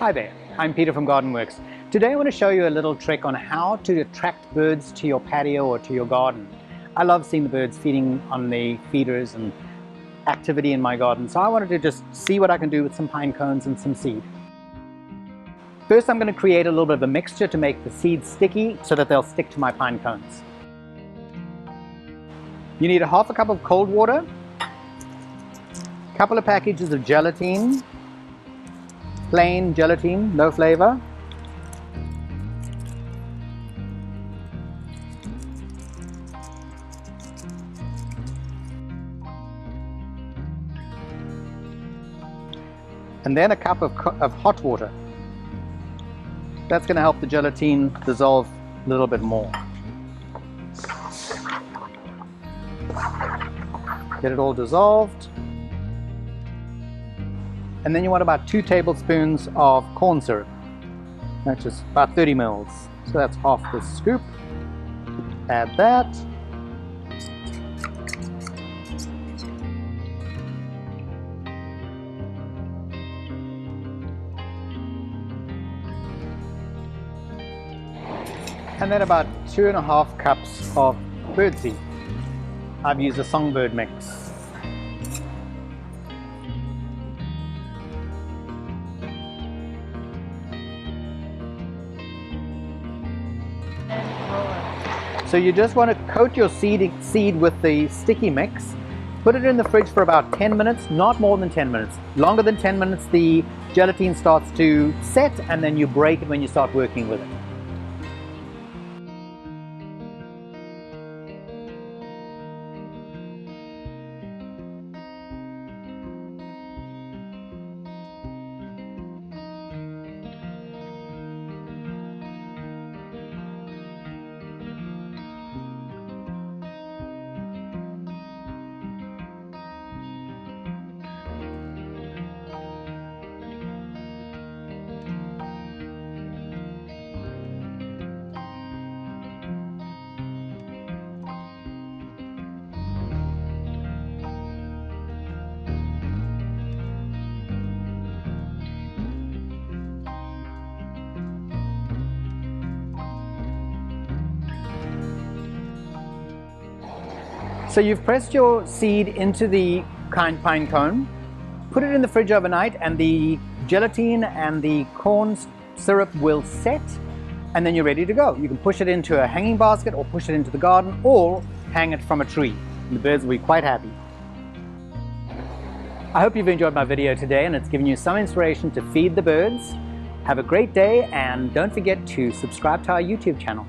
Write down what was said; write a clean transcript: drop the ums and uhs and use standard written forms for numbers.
Hi there, I'm Peter from Gardenworks. Today I want to show you a little trick on how to attract birds to your patio or to your garden. I love seeing the birds feeding on the feeders and activity in my garden, so I wanted to just see what I can do with some pine cones and some seed. First I'm going to create a little bit of a mixture to make the seeds sticky so that they'll stick to my pine cones. You need a half a cup of cold water, a couple of packages of gelatine, plain gelatine, no flavor, and then a cup of hot water. That's going to help the gelatine dissolve a little bit more. Get it all dissolved. And then you want about 2 tablespoons of corn syrup. That's just about 30 mils. So that's half the scoop. Add that. And then about 2.5 cups of birdseed. I've used a songbird mix. So you just want to coat your seed with the sticky mix. Put it in the fridge for about 10 minutes, not more than 10 minutes. Longer than 10 minutes, the gelatine starts to set, and then you break it when you start working with it. So you've pressed your seed into the pine cone, put it in the fridge overnight, and the gelatine and the corn syrup will set, and then you're ready to go. You can push it into a hanging basket or push it into the garden or hang it from a tree. And the birds will be quite happy. I hope you've enjoyed my video today and it's given you some inspiration to feed the birds. Have a great day and don't forget to subscribe to our YouTube channel.